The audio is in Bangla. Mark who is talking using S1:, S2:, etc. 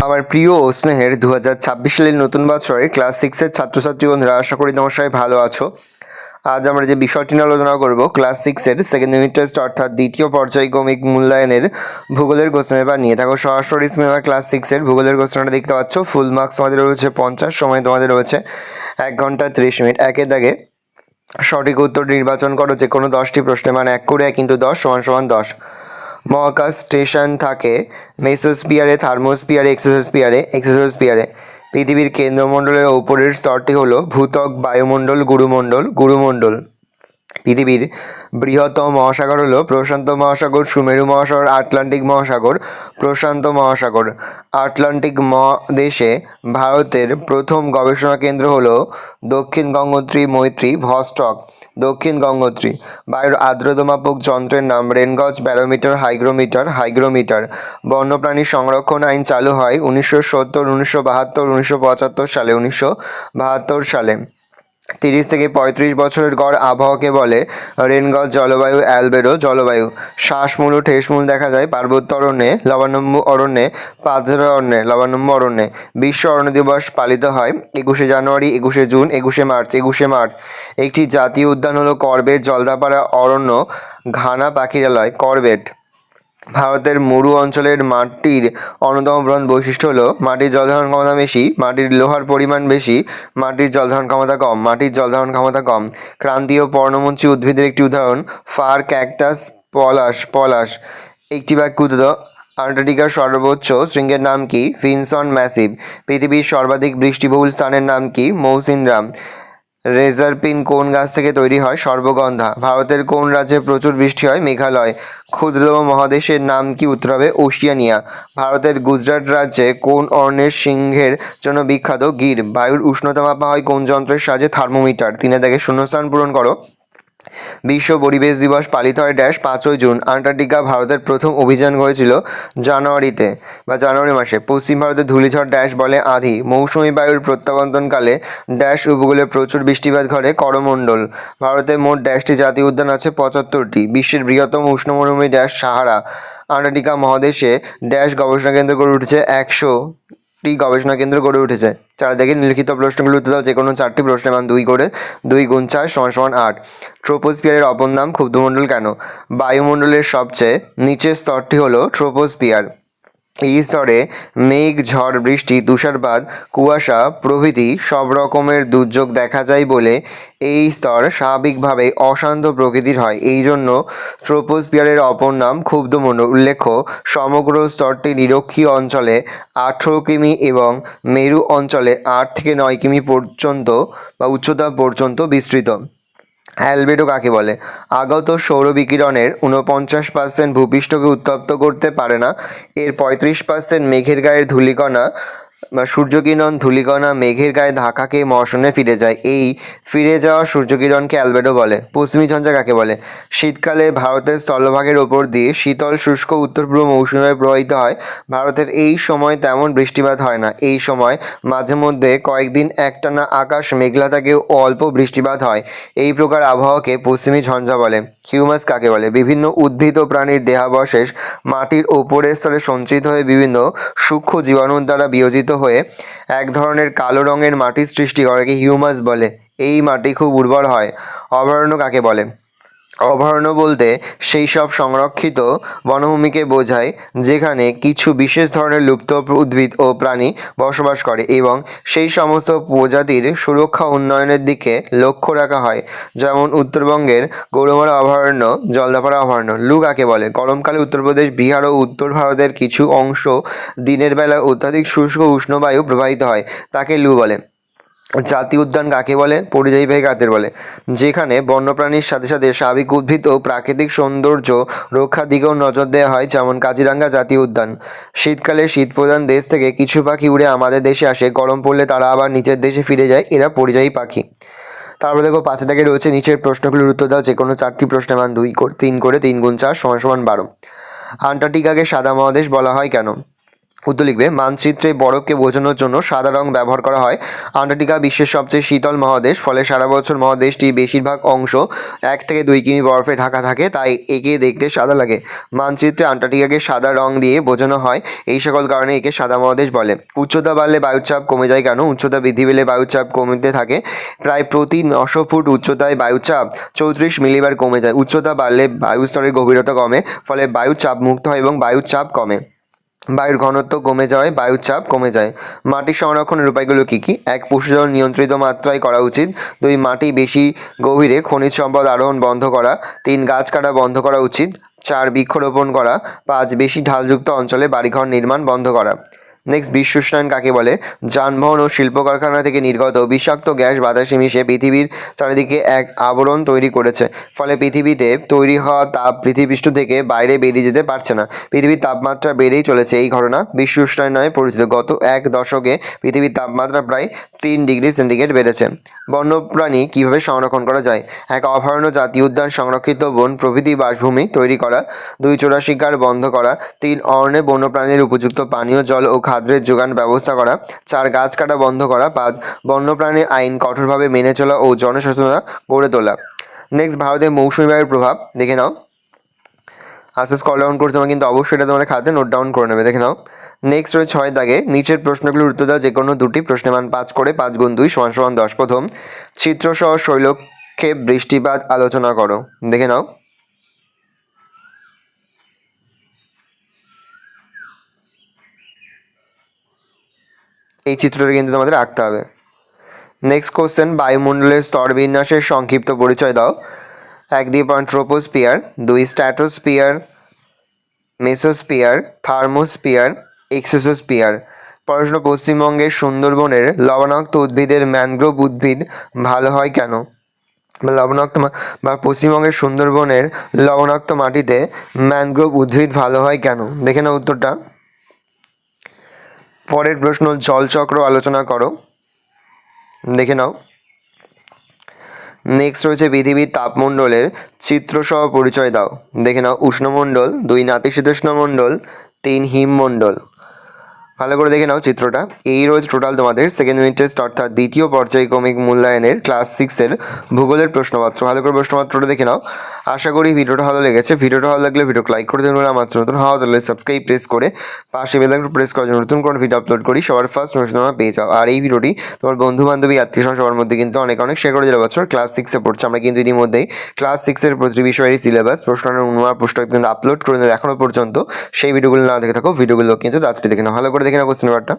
S1: আমার প্রিয় ও স্নেহের 2026 সালের নতুন বছরে ক্লাস 6-এর ছাত্রছাত্রী বন্ধুরা, আশা করি তোমার সবাই ভালো আছো। আজ আমরা যে বিষয়টি নিয়ে আলোচনা করব, ক্লাস 6-এর সেকেন্ড ইউনিট টেস্ট অর্থাৎ দ্বিতীয় পর্যায়ক্রমিক মূল্যায়নের ভূগোলের কোশ্চেন পেপার নিয়ে। থাকো সরাসরি সিনেমা ক্লাস 6-এর ভূগোলের কোশ্চেনটা দেখতে পাচ্ছ। ফুল মার্কস তোমাদের রয়েছে 50, সময় তোমাদের রয়েছে 1 ঘন্টা 30 মিনিট। একের দাগে সঠিক উত্তর নির্বাচন করো যে কোনো 10টি প্রশ্নে, মানে 1 করে 1 × 10 = 10। মহাকাশ স্টেশন থাকে মেসোস্ফিয়ারে, থার্মোস্ফিয়ারে, এক্সোস্ফিয়ারে। পৃথিবীর কেন্দ্রমণ্ডলের ওপরের স্তরটি হলো ভূত্বক, বায়ুমণ্ডল, গুরুমণ্ডল। পৃথিবীর বৃহত্তম মহাসাগর হলো প্রশান্ত মহাসাগর, সুমেরু মহাসাগর, আটলান্টিক মহাসাগর, প্রশান্ত মহাসাগর। আটলান্টিক মহাদেশে ভারতের প্রথম গবেষণা কেন্দ্র হলো দক্ষিণ গঙ্গোত্রী, মৈত্রী, ভস্টক। দক্ষিণ গঙ্গোত্রী। বায়ুর আর্দ্রতা মাপক যন্ত্রের নাম রেনগজ, ব্যারোমিটার, হাইগ্রোমিটার। বন্যপ্রাণী সংরক্ষণ আইন চালু হয় 1970, 1972, 1975 সালে। 1972 সালে। 30 থেকে 35 বছরের গড় আবহাওয়াকে বলে রেনগজ জলবায়ু, অ্যালবেডো জলবায়ু। শ্বাসমূল ও ঠেসমূল দেখা যায় পার্বত্য অরণ্যে, লবণাম্য অরণ্যে, পাথুরে অরণ্যে, লবণাম্য অরণ্যে। বিশ্ব অরণ্য দিবস পালিত হয় 21শে জানুয়ারি, 21শে জুন, 21শে মার্চ। একটি জাতীয় উদ্যান হলো করবেট জলদাপাড়া অরণ্য, ঘানা পাখিরালয়, করবেট। ভারতের মরু অঞ্চলের মাটির অন্যতম প্রধান বৈশিষ্ট্য হলো মাটির জলধারণ ক্ষমতা বেশি, মাটির লোহার পরিমাণ বেশি, মাটির জলধারণ ক্ষমতা কম। ক্রান্তীয় পর্ণমোচী উদ্ভিদের একটি উদাহরণ ফার, ক্যাকটাস, পলাশ। একটি বাক্য উত্তর দাও। আন্টার্কটিকার সর্বোচ্চ শৃঙ্গের নাম কি? Vinson Massif. পৃথিবীর সর্বাধিক বৃষ্টিবহুল স্থানের নাম কি? মৌসিনরাম। রেজার পিন কোন গাছ থেকে তৈরি হয়? সর্বগন্ধা। ভারতের কোন রাজ্যে প্রচুর বৃষ্টি হয়? মেঘালয়। ক্ষুদ্রতম মহাদেশের নাম কি? উত্তর হবে ওশিয়ানিয়া। ভারতের গুজরাট রাজ্যে কোন অরণ্যের সিংহের জন্য বিখ্যাত? গির। বায়ুর উষ্ণতা মাপা হয় কোন যন্ত্রের সাহায্যে? থার্মোমিটার। 3 থেকে শূন্যস্থান পূরণ করো। বিশ্ব পরিবেশ দিবস পালিত হয় 5ই জুন। আন্টার্কটিকা ভারতের প্রথম অভিযান হয়েছিল জানুয়ারি মাসে। পশ্চিম ভারতের ধূলিঝড় বলে আঁধি। মৌসুমী বায়ুর প্রত্যাবর্তনকালে উপকূলে প্রচুর বৃষ্টিপাত ঘটে। করমণ্ডল। ভারতে মোট টি জাতীয় উদ্যান আছে? 75টি। বিশ্বের বৃহত্তম উষ্ণমরুভূমি সাহারা। আন্টার্কটিকা মহাদেশে গবেষণা কেন্দ্র গড়ে উঠেছে? 100টি গবেষণা কেন্দ্র গড়ে উঠেছে। চারিদিকে নিম্নলিখিত প্রশ্নগুলো উত্তর দাও যে কোনো 4টি প্রশ্নের মান 2 করে 2 × 4 = 8। ট্রোপোস্ফিয়ারের অপর নাম ক্ষুদ্রমণ্ডল কেন? বায়ুমণ্ডলের সবচেয়ে নিচের স্তরটি হলো ট্রোপোস্ফিয়ার। এই স্তরে মেঘ, ঝড়, বৃষ্টি, তুষারপাত, কুয়াশা প্রভৃতি সব রকমের দুর্যোগ দেখা যায় বলে এই স্তর স্বাভাবিকভাবে অশান্ত প্রকৃতির হয়। এই জন্য ট্রোপোস্ফিয়ারের অপর নাম ক্ষুদ্রমণ্ডল। উল্লেখ্য, সমগ্র স্তরটি নিরক্ষীয় অঞ্চলে 18 কিমি এবং মেরু অঞ্চলে 8 থেকে 9 কিমি পর্যন্ত বা উচ্চতা পর্যন্ত বিস্তৃত। অ্যালবেডো কাকে বলে? আগত সৌর বিকিরণের 49% ভূপৃষ্ঠকে উত্তপ্ত করতে পারে না। এর 35% মেঘের গায়ের ধূলিকণা বা সূর্যকিরণ ধূলিকণা মেঘের গায়ে ধাক্কা খেয়ে মহাশূন্যে ফিরে যায়। এই ফিরে যাওয়া সূর্যকিরণকে অ্যালবেডো বলে। পশ্চিমী ঝঞ্ঝা কাকে বলে? শীতকালে ভারতের স্থলভাগের ওপর দিয়ে শীতল শুষ্ক উত্তর পূর্ব মৌসুমী বায়ু প্রবাহিত হয়। ভারতের এই সময় তেমন বৃষ্টিপাত হয় না। এই সময় মাঝে মধ্যে কয়েকদিন একটানা আকাশ মেঘলা থাকে ও অল্প বৃষ্টিপাত হয়। এই প্রকার আবহাওয়াকে পশ্চিমী ঝঞ্ঝা বলে। হিউমাস কাকে বলে? বিভিন্ন উদ্ভিদ ও প্রাণীর দেহাবশেষ মাটির ওপরের স্তরে সঞ্চিত হয়ে বিভিন্ন সূক্ষ্ম জীবাণুর দ্বারা বিয়োজিত হয়ে এক ধরনের কালো রঙের মাটির সৃষ্টি করে হিউমাস বলে। এই মাটি খুব উর্বর হয়। অভয়ারণ্য কাকে বলে? অভয়ারণ্য বলতে সেই সব সংরক্ষিত বনভূমিকে বোঝায় যেখানে কিছু বিশেষ ধরনের লুপ্ত উদ্ভিদ ও প্রাণী বসবাস করে এবং সেই সমস্ত প্রজাতির সুরক্ষা উন্নয়নের দিকে লক্ষ্য রাখা হয়। যেমন উত্তরবঙ্গের গৌরমারা অভয়ারণ্য, জলদাপাড়া অভয়ারণ্য। লু কাকে বলে? গরমকালে উত্তরপ্রদেশ, বিহার ও উত্তর ভারতের কিছু অংশ দিনের বেলা অত্যাধিক শুষ্ক উষ্ণ বায়ু প্রবাহিত হয়, তাকে লু বলে। জাতীয় উদ্যান কাকে বলে? পরিযায়ী পাখি কাদের বলে? যেখানে বন্যপ্রাণীর সাথে সাথে স্বাভাবিক উদ্ভিদ ও প্রাকৃতিক সৌন্দর্য রক্ষার দিকেও নজর দেওয়া হয়, যেমন কাজিরাঙ্গা জাতীয় উদ্যান। শীতকালে শীতপ্রধান দেশ থেকে কিছু পাখি উড়ে আমাদের দেশে আসে। গরম পড়লে তারা আবার নিজের দেশে ফিরে যায়। এরা পরিযায়ী পাখি। তারপর দেখো 5 দাগে রয়েছে নিচের প্রশ্নগুলোর উত্তর দাও যে কোনো 4টি প্রশ্নের মান 3 করে 3 × 4 = 12। আন্টার্কটিকাকে সাদা মহাদেশ বলা হয় কেন? উত্তর লিখবে। মানচিত্রে বরফকে বোঝানোর জন্য সাদা রং ব্যবহার করা হয়। আন্টার্কটিকা বিশ্বের সবচেয়ে শীতল মহাদেশ, ফলে সারা বছর মহাদেশটির বেশিরভাগ অংশ 1 থেকে 2 কিমি বরফে ঢাকা থাকে, তাই একে দেখতে সাদা লাগে। মানচিত্রে আন্টার্কটিকাকে সাদা রং দিয়ে বোঝানো হয়, এই সকল কারণে একে সাদা মহাদেশ বলে। উচ্চতা বাড়লে বায়ুচাপ কমে যায় কেন? উচ্চতা বৃদ্ধি পেলে বায়ুচাপ কমতে থাকে। প্রায় প্রতি 900 ফুট উচ্চতায় বায়ুচাপ 34 মিলিবার কমে যায়। উচ্চতা বাড়লে বায়ুস্তরের গভীরতা কমে, ফলে বায়ু চাপ মুক্ত হয় এবং বায়ুর চাপ কমে। বায়ুর ঘনত্ব কমে যাওয়ায় বায়ুর চাপ কমে যায়। মাটি সংরক্ষণের উপায়গুলো কী কী? 1. পশুজন নিয়ন্ত্রিত মাত্রায় করা উচিত। 2. মাটি বেশি গভীরে খনিজ সম্পদ আরোহণ বন্ধ করা। 3. গাছ কাটা বন্ধ করা উচিত। 4. বৃক্ষরোপণ করা। 5. বেশি ঢালযুক্ত অঞ্চলে বাড়িঘর নির্মাণ বন্ধ করা। নেক্সট, বিশ্ব উষ্ণায়ন কাকে বলে? যানবাহন ও শিল্প কারখানা থেকে নির্গত বিষাক্ত গ্যাস বাতাসে মিশে পৃথিবীর চারিদিকে এক আবরণ তৈরি করেছে, ফলে পৃথিবীতে তৈরি হওয়া তাপ পৃথিবীপৃষ্ঠ থেকে বাইরে বেরিয়ে যেতে পারছে না। পৃথিবীর তাপমাত্রা বেড়েই চলেছে। এই ঘটনা বিশ্ব উষ্ণায়ন নামে পরিচিত। গত 1 দশকে পৃথিবীর তাপমাত্রা প্রায় 3 ডিগ্রি সেন্টিগ্রেড বেড়েছে। বন্যপ্রাণী কীভাবে সংরক্ষণ করা যায়? 1. অভয়ারণ্য, জাতীয় উদ্যান, সংরক্ষিত বন প্রভৃতি বাসভূমি তৈরি করা। 2. চোরা শিকার বন্ধ করা। 3. অরণ্যে বন্যপ্রাণীর উপযুক্ত পানীয় জল ও খাদ্যের যোগান ব্যবস্থা করা। 4. গাছ কাটা বন্ধ করা। 5. বন্যপ্রাণী আইন কঠোরভাবে মেনে চলা ও জনসচেতনতা গড়ে তোলা। নেক্সট, ভারতের মৌসুমী বায়ুর প্রভাব দেখে নাও। আস্তে স্ক্রল ডাউন করে তোমরা কিন্তু অবশ্যই এটা তোমাদের খাতে নোট ডাউন করে নেবে, দেখে নাও। নেক্সট রয়েছে 6 দাগে, নিচের প্রশ্নগুলোর উত্তর দাও যে কোনো দুটি। প্রশ্নের মান 5 করে, 5 গুণ 2 = 10। প্রথম, চিত্রসহ শৈলক্ষেপ বৃষ্টিপাত আলোচনা করো। দেখে নাও। এই চিত্রটা কিন্তু তোমাদের আঁকতে হবে। নেক্সট কোশ্চেন, বায়ুমণ্ডলের স্তর বিন্যাসের সংক্ষিপ্ত পরিচয় দাও। 1 দিয়ে point, troposphere. 2 stratosphere, mesosphere, thermosphere, exosphere. প্রশ্ন, পশ্চিমবঙ্গের সুন্দরবনের লবণাক্ত উদ্ভিদের ম্যানগ্রোভ উদ্ভিদ ভালো হয় কেন? পশ্চিমবঙ্গের সুন্দরবনের লবণাক্ত মাটিতে ম্যানগ্রোভ উদ্ভিদ ভালো হয় কেন? দেখে নাও উত্তরটা। পরের প্রশ্ন, জলচক্র আলোচনা করো। দেখে নাও। নেক্সট রয়েছে পৃথিবীর তাপমণ্ডলের চিত্রসহ পরিচয় দাও। দেখে নাও। উষ্ণমণ্ডল। 2 নাতিশীতোষ্ণ মণ্ডল। 3 হিমমণ্ডল। ভালো করে দেখে নাও চিত্রটা। এই রয়েছে টোটাল তোমাদের সেকেন্ড ইউনিট টেস্ট অর্থাৎ দ্বিতীয় পর্যায়ক্রমিক মূল্যায়নের ক্লাস 6-এর ভূগোলের প্রশ্নপত্র। ভালো করে প্রশ্নপত্রটা দেখে নাও। আশা করি ভিডিওটা ভালো লেগেছে। ভিডিওটা ভালো লাগলে ভিডিওকে লাইক করে দেবেন। আমার নতুন হওয়া তাহলে সাবস্ক্রাইব প্রেস করে পাশে বেল আইকন প্রেস করার জন্য নতুন কোনো ভিডিও আপলোড করি সবার ফার্স্ট নোটিফিকেশন তোমরা পেয়ে যাও। আর এই ভিডিওটি তোমার বন্ধু বান্ধবী আত্মীয় স্বজন সবার মধ্যে কিন্তু অনেক শেয়ার করে দিলে। বছর ক্লাস 6-এ পড়ছে, আমরা কিন্তু ইতিমধ্যেই ক্লাস 6-এর প্রতিটি বিষয়ের সিলেবাস প্রশ্ন পুস্তক কিন্তু আপলোড করে এখনো পর্যন্ত। সেই ভিডিওগুলো না দেখে থাকো, ভিডিওগুলো কিন্তু তাড়াতাড়ি দেখে নাও। ভালো করে দেখে নাও কোশ্চেন পেপারটা।